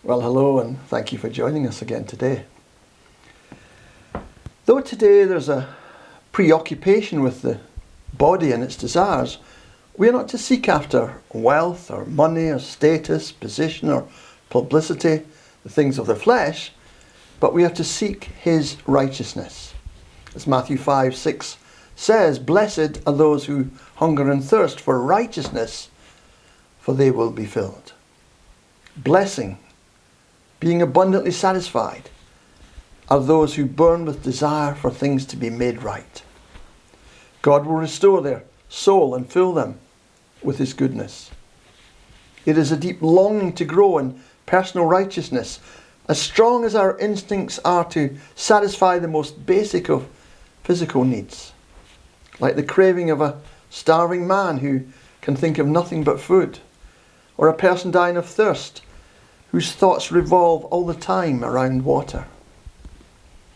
Well, hello, and thank you for joining us again today. Though today there's a preoccupation with the body and its desires, we are not to seek after wealth or money or status, position or publicity, the things of the flesh, but we have to seek his righteousness. As Matthew 5:6 says, "Blessed are those who hunger and thirst for righteousness, for they will be filled." Blessing, being abundantly satisfied, are those who burn with desire for things to be made right. God will restore their soul and fill them with his goodness. It is a deep longing to grow in personal righteousness, as strong as our instincts are to satisfy the most basic of physical needs, like the craving of a starving man who can think of nothing but food, or a person dying of thirst whose thoughts revolve all the time around water.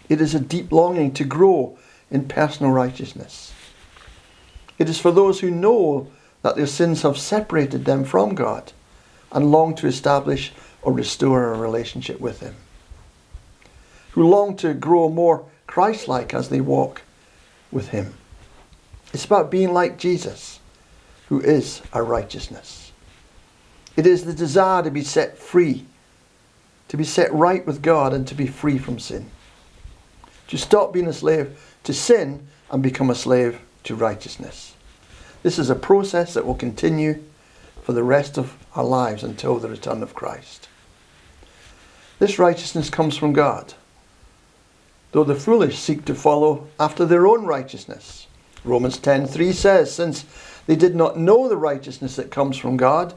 It is a deep longing to grow in personal righteousness. It is for those who know that their sins have separated them from God and long to establish or restore a relationship with him, who long to grow more Christ-like as they walk with him. It's about being like Jesus, who is our righteousness. It is the desire to be set free, to be set right with God and to be free from sin. To stop being a slave to sin and become a slave to righteousness. This is a process that will continue for the rest of our lives until the return of Christ. This righteousness comes from God, though the foolish seek to follow after their own righteousness. Romans 10:3 says, "Since they did not know the righteousness that comes from God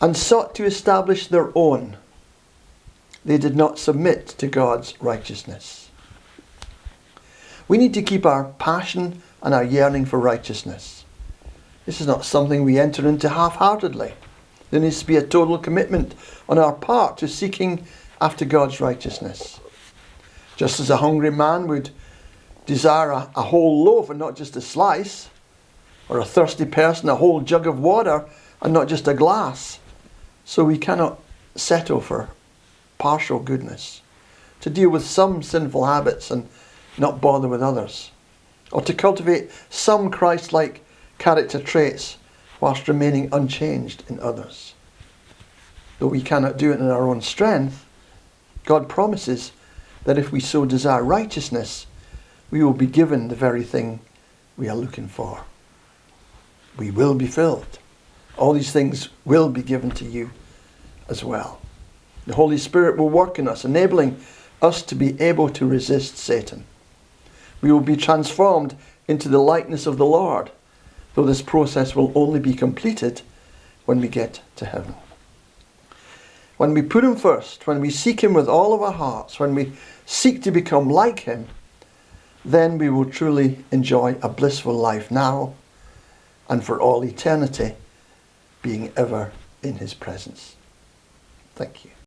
and sought to establish their own, they did not submit to God's righteousness." We need to keep our passion and our yearning for righteousness. This is not something we enter into half-heartedly. There needs to be a total commitment on our part to seeking after God's righteousness. Just as a hungry man would desire a whole loaf and not just a slice, or a thirsty person a whole jug of water and not just a glass, so we cannot settle for partial goodness, to deal with some sinful habits and not bother with others, or to cultivate some Christ-like character traits whilst remaining unchanged in others. Though we cannot do it in our own strength, God promises that if we so desire righteousness, we will be given the very thing we are looking for. We will be filled. All these things will be given to you as well. The Holy Spirit will work in us, enabling us to be able to resist Satan. We will be transformed into the likeness of the Lord, though this process will only be completed when we get to heaven. When we put him first, when we seek him with all of our hearts, when we seek to become like him, then we will truly enjoy a blissful life now and for all eternity, being ever in his presence. Thank you.